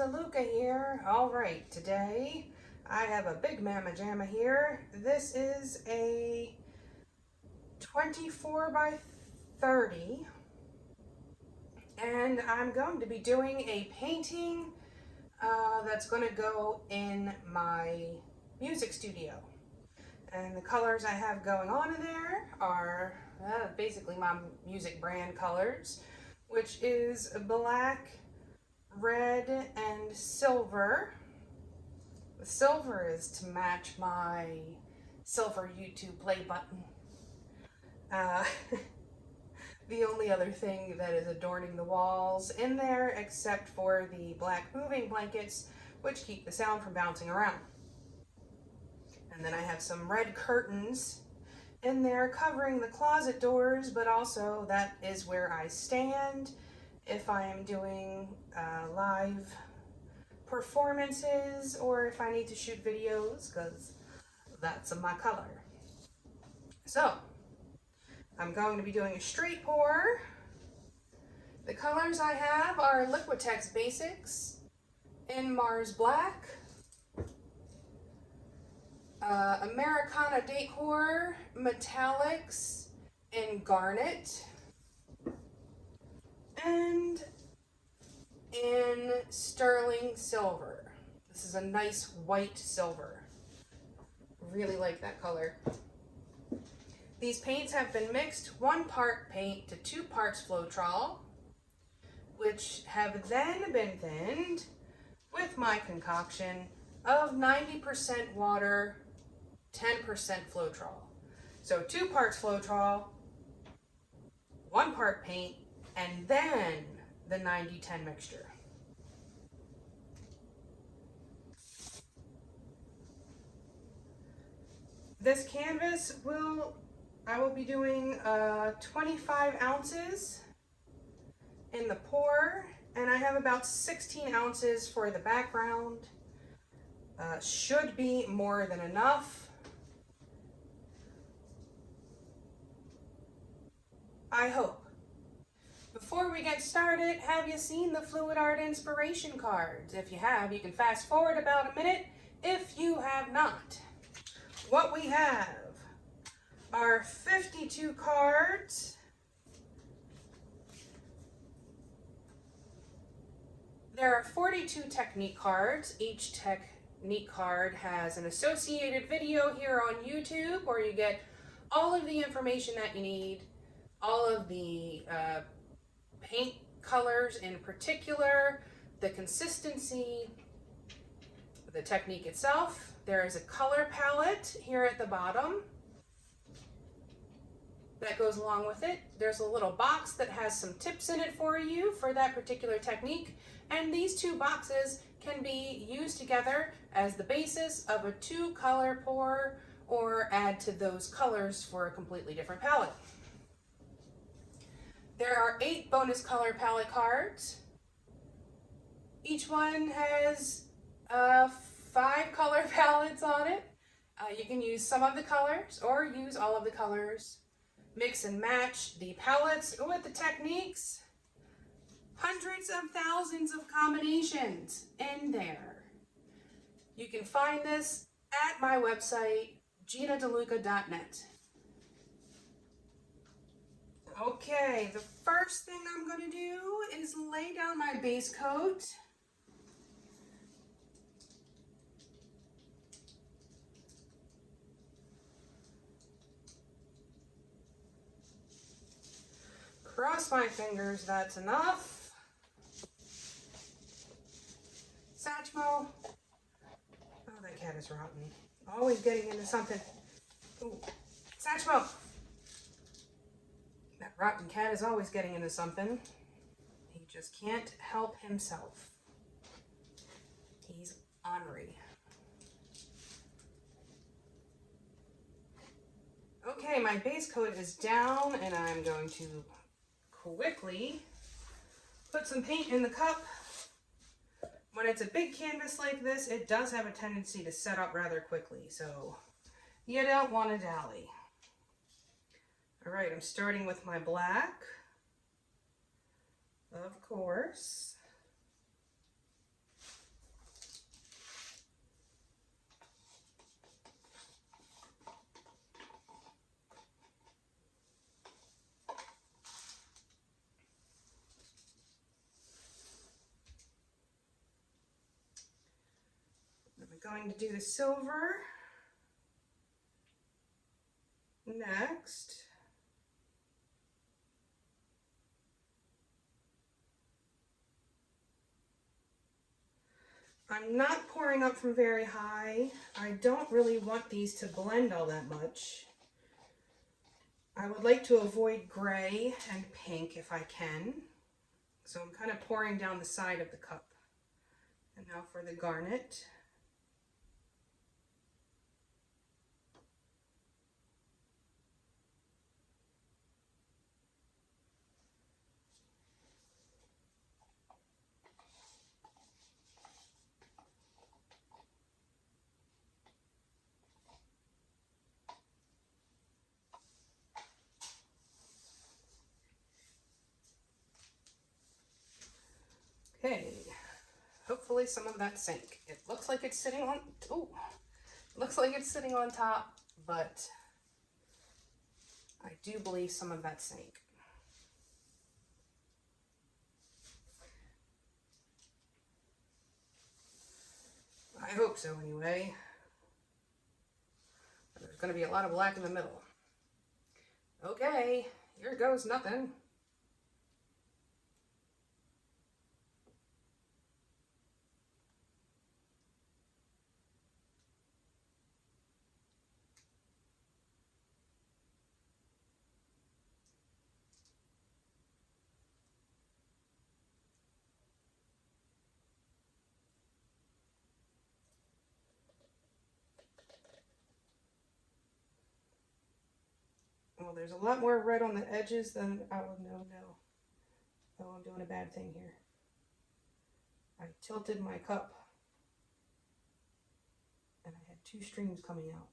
DeLuca here. Alright, today I have a big mamma jamma here. This is a 24 by 30 and I'm going to be doing a painting that's going to go in my music studio. And the colors I have going on in there are basically my music brand colors, which is black, red, and silver. The silver is to match my silver YouTube play button. The only other thing that is adorning the walls in there, except for the black moving blankets, which keep the sound from bouncing around. And then I have some red curtains in there covering the closet doors, but also that is where I stand if I am doing live performances or if I need to shoot videos, because that's my color. So I'm going to be doing a straight pour. The colors I have are Liquitex Basics in Mars Black, Americana Decor Metallics in Garnet, and in sterling silver. This is a nice white silver. Really like that color. These paints have been mixed 1 part paint to 2 parts Floetrol, which have then been thinned with my concoction of 90% water, 10% Floetrol. So 2 parts Floetrol, 1 part paint, and then the 90-10 mixture. This canvas I will be doing 25 ounces in the pour, and I have about 16 ounces for the background. Should be more than enough. I hope. Before we get started, have you seen the Fluid Art inspiration cards? If you have, you can fast forward about a minute. If you have not, what we have are 52 cards. There are 42 technique cards. Each technique card has an associated video here on YouTube where you get all of the information that you need, all of the paint colors in particular, the consistency, the technique itself. There is a color palette here at the bottom that goes along with it. There's a little box that has some tips in it for you for that particular technique, and these 2 boxes can be used together as the basis of a 2-color pour or add to those colors for a completely different palette. There are 8 bonus color palette cards. Each one has 5 color palettes on it. You can use some of the colors or use all of the colors. Mix and match the palettes with the techniques. Hundreds of thousands of combinations in there. You can find this at my website, ginadeluca.net. Okay, the first thing I'm going to do is lay down my base coat. Cross my fingers, that's enough. Satchmo. Oh, that cat is rotten. Always getting into something. Ooh. Satchmo. That rotten cat is always getting into something. He just can't help himself. He's ornery. Okay, my base coat is down and I'm going to quickly put some paint in the cup. When it's a big canvas like this, it does have a tendency to set up rather quickly, so you don't want to dally. All right, I'm starting with my black, of course. going to do the silver next. I'm not pouring up from very high. I don't really want these to blend all that much. I would like to avoid gray and pink if I can. So I'm kind of pouring down the side of the cup. And now for the garnet. Okay, hopefully some of that sank. It looks like it's sitting on, looks like it's sitting on top, but I do believe some of that sank. I hope so anyway. There's going to be a lot of black in the middle. Okay, here goes nothing. Well, there's a lot more red on the edges than, oh, no. Oh, I'm doing a bad thing here. I tilted my cup and I had two streams coming out.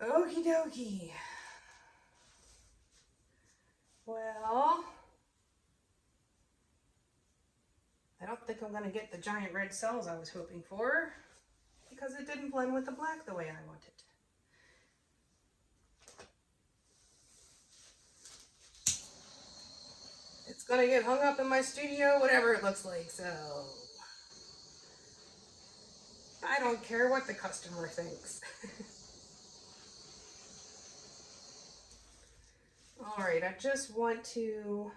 Okie dokie. Well, I don't think I'm going to get the giant red cells I was hoping for because it didn't blend with the black the way I wanted. It's going to get hung up in my studio, whatever it looks like, so I don't care what the customer thinks. Alright, I just want to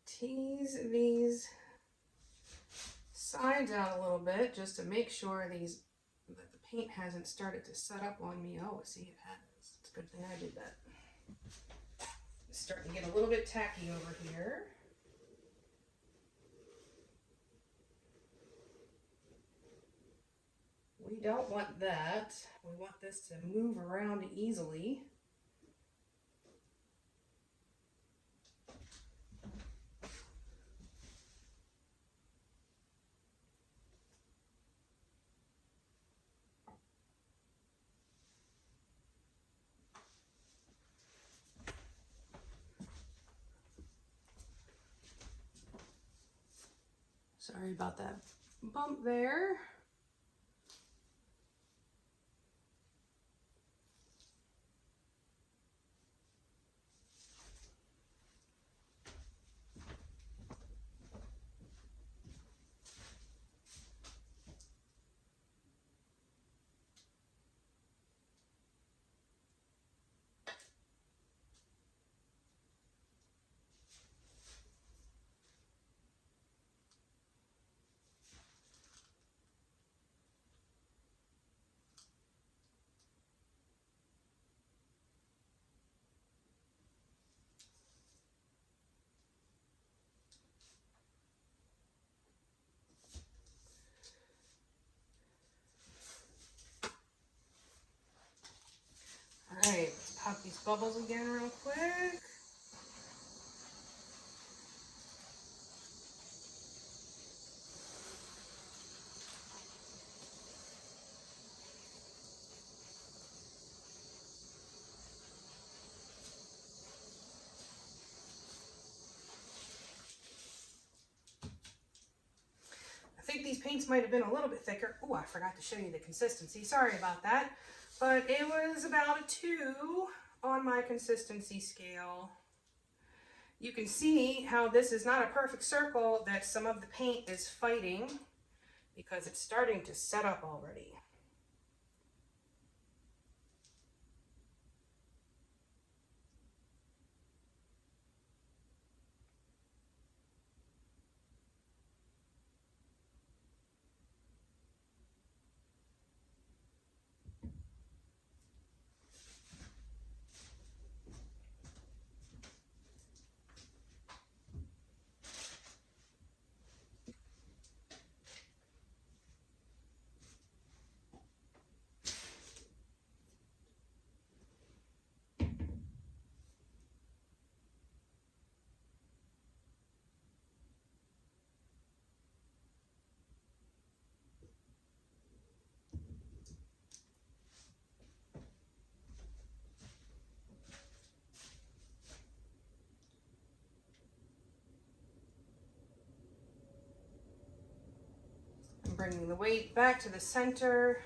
tease these sides out a little bit just to make sure that the paint hasn't started to set up on me. Oh, see, it has. It's a good thing I did that. It's starting to get a little bit tacky over here. We don't want that. We want this to move around easily. Sorry about that bump there. Alright, let's pop these bubbles again real quick. paints might have been a little bit thicker. Oh, I forgot to show you the consistency. Sorry about that. But it was about a 2 on my consistency scale. You can see how this is not a perfect circle, that some of the paint is fighting because it's starting to set up already. I'm bringing the weight back to the center.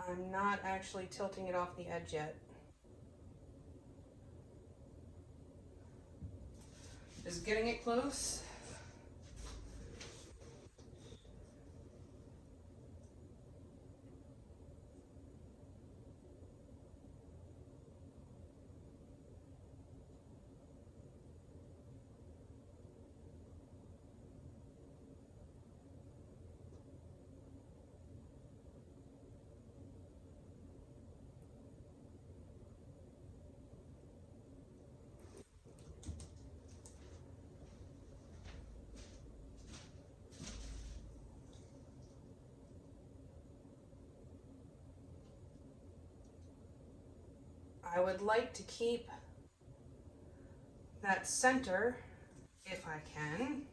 I'm not actually tilting it off the edge yet. Just getting it close. I would like to keep that center if I can.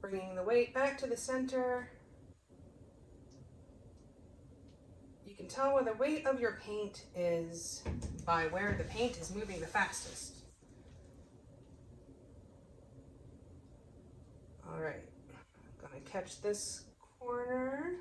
Bringing the weight back to the center. You can tell where the weight of your paint is by where the paint is moving the fastest. All right, I'm gonna catch this corner.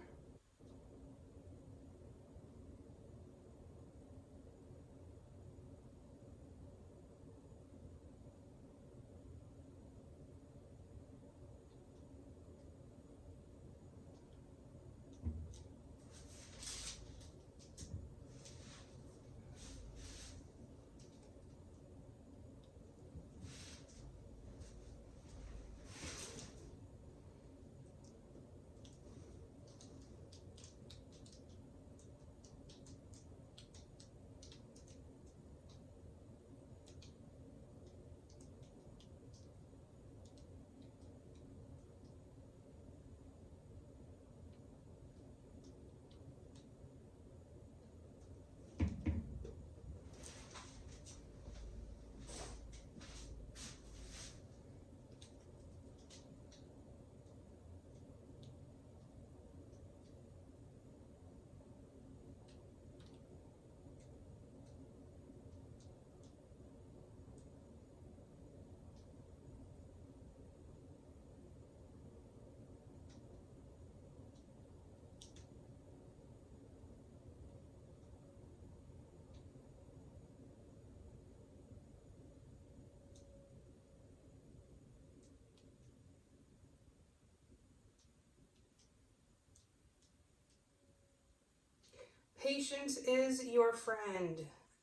Patience is your friend,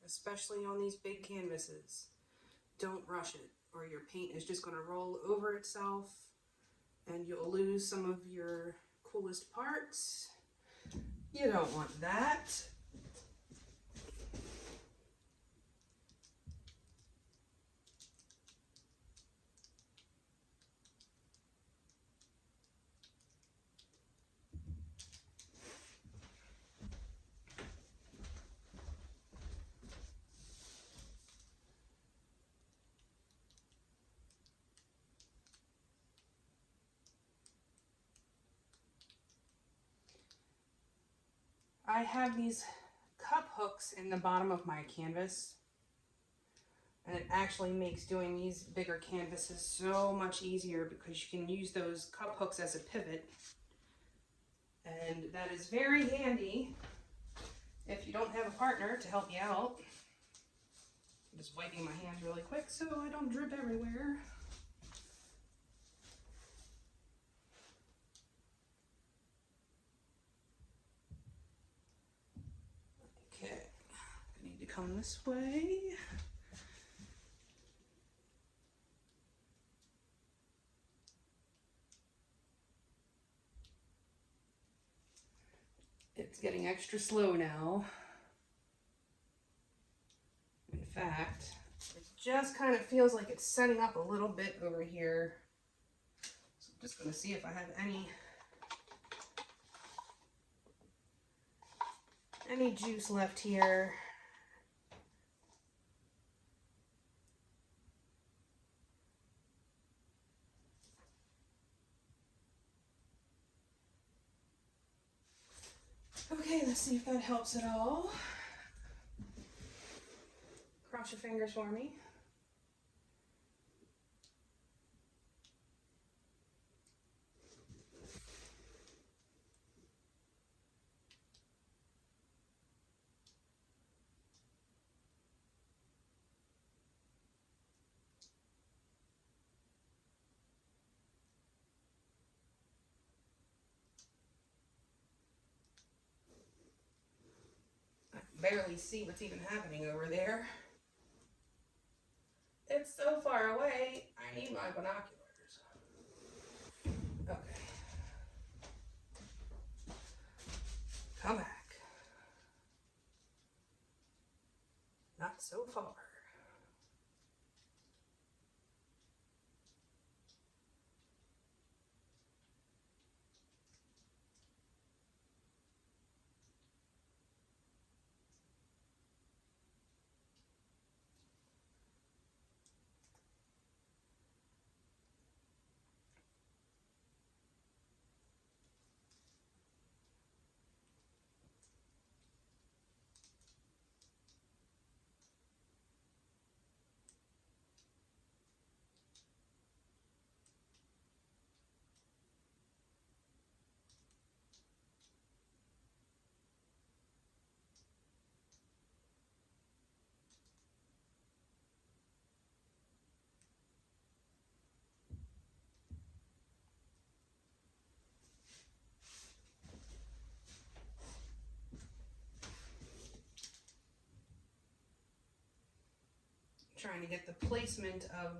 especially on these big canvases. Don't rush it, or your paint is just going to roll over itself and you'll lose some of your coolest parts. You don't want that. I have these cup hooks in the bottom of my canvas, and it actually makes doing these bigger canvases so much easier because you can use those cup hooks as a pivot, and that is very handy if you don't have a partner to help you out. I'm just wiping my hands really quick so I don't drip everywhere. Okay, I need to come this way. It's getting extra slow now. In fact, it just kind of feels like it's setting up a little bit over here. So I'm just going to see if I have any juice left here. Okay, let's see if that helps at all. Cross your fingers for me. I can barely see what's even happening over there. It's so far away, I need my binoculars. Okay. Come back. Not so far. Trying to get the placement of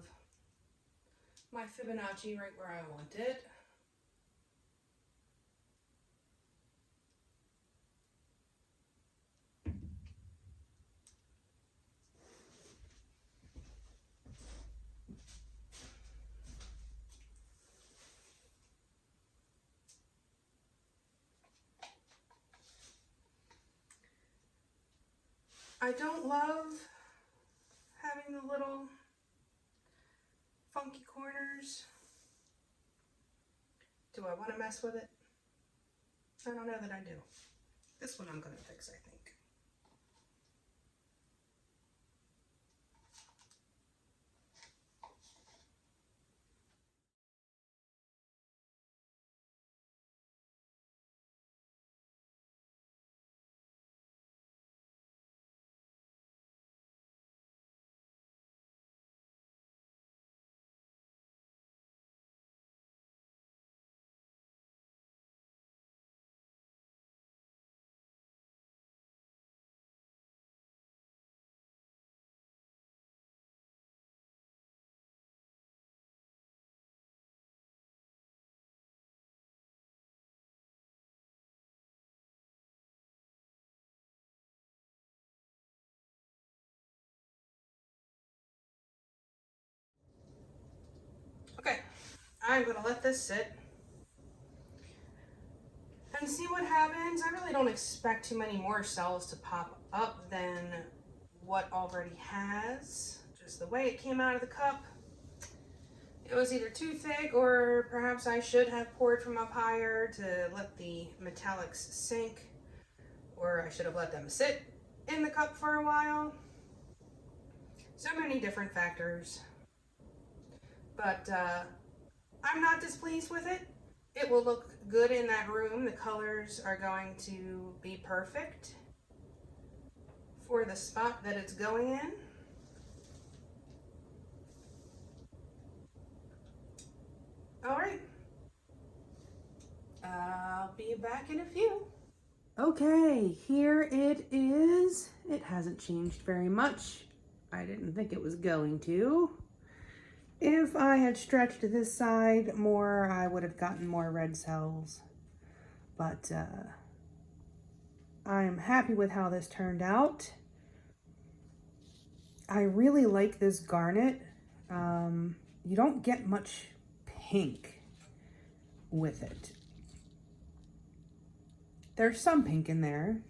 my Fibonacci right where I want it. I don't love having the little funky corners. Do I want to mess with it? I don't know that I do. This one I'm going to fix, I think. I'm gonna let this sit and see what happens. I really don't expect too many more cells to pop up than what already has. Just the way it came out of the cup, it was either too thick, or perhaps I should have poured from up higher to let the metallics sink, or I should have let them sit in the cup for a while. So many different factors. But I'm not displeased with it. It will look good in that room. The colors are going to be perfect for the spot that it's going in. All right. I'll be back in a few. Okay, here it is. It hasn't changed very much. I didn't think it was going to. If I had stretched this side more, I would have gotten more red cells. But I'm happy with how this turned out. I really like this garnet. You don't get much pink with it. There's some pink in there,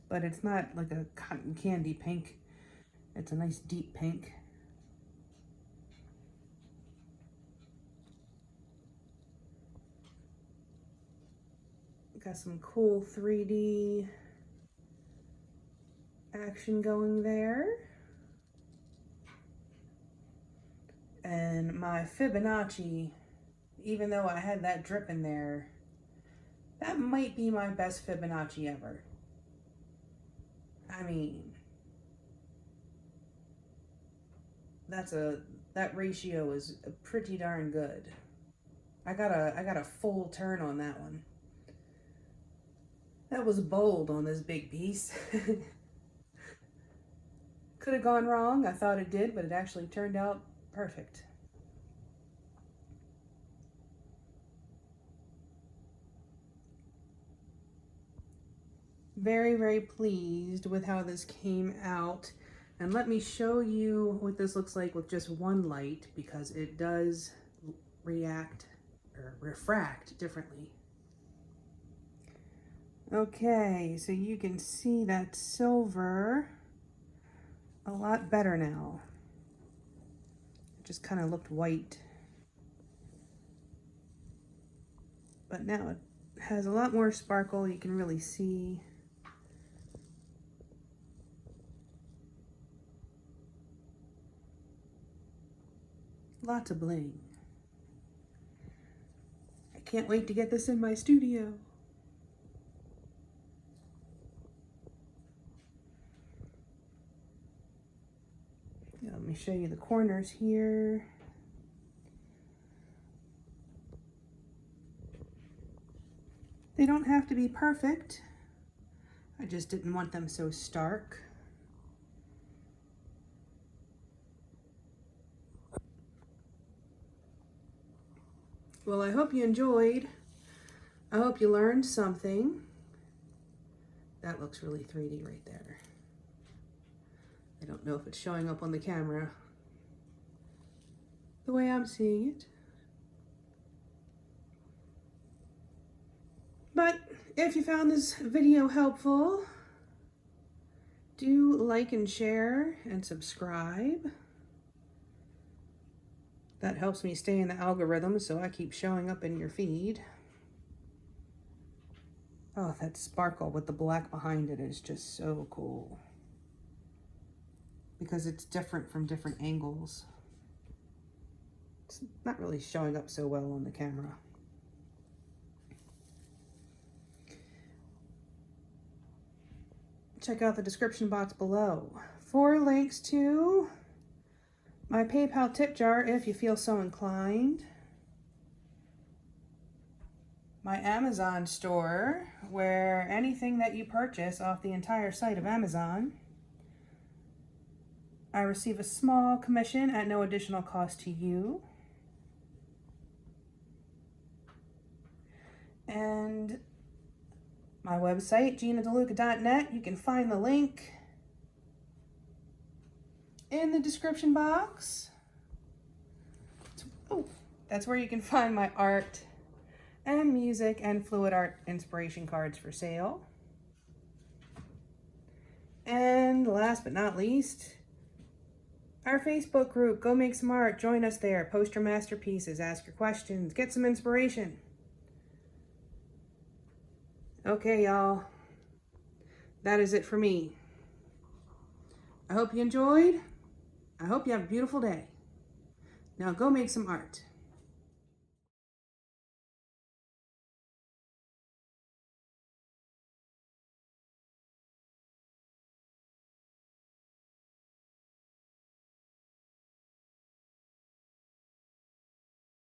but it's not like a cotton candy pink. It's a nice deep pink. Got some cool 3D action going there. And my Fibonacci, even though I had that drip in there, that might be my best Fibonacci ever. I mean, that ratio is pretty darn good. I got a full turn on that one. That was bold on this big piece. Could have gone wrong. I thought it did, but it actually turned out perfect. Very, very pleased with how this came out. And let me show you what this looks like with just one light, because it does react or refract differently. Okay, so you can see that silver a lot better now. It just kind of looked white. But now it has a lot more sparkle. You can really see. Lots of bling. I can't wait to get this in my studio. Let me show you the corners here. They don't have to be perfect. I just didn't want them so stark. Well, I hope you enjoyed. I hope you learned something. That looks really 3D right there. I don't know if it's showing up on the camera the way I'm seeing it. But if you found this video helpful, do like and share and subscribe. That helps me stay in the algorithm, so I keep showing up in your feed. Oh, that sparkle with the black behind it is just so cool, because it's different from different angles. It's not really showing up so well on the camera. Check out the description box below for links to my PayPal tip jar if you feel so inclined, my Amazon store, where anything that you purchase off the entire site of Amazon, I receive a small commission at no additional cost to you. And my website, GinaDeLuca.net. You can find the link in the description box. Oh, That's where you can find my art and music and fluid art inspiration cards for sale. And last but not least, our Facebook group. Go make some art. Join us there. Post your masterpieces. Ask your questions. Get some inspiration. Okay, y'all. That is it for me. I hope you enjoyed. I hope you have a beautiful day. Now go make some art.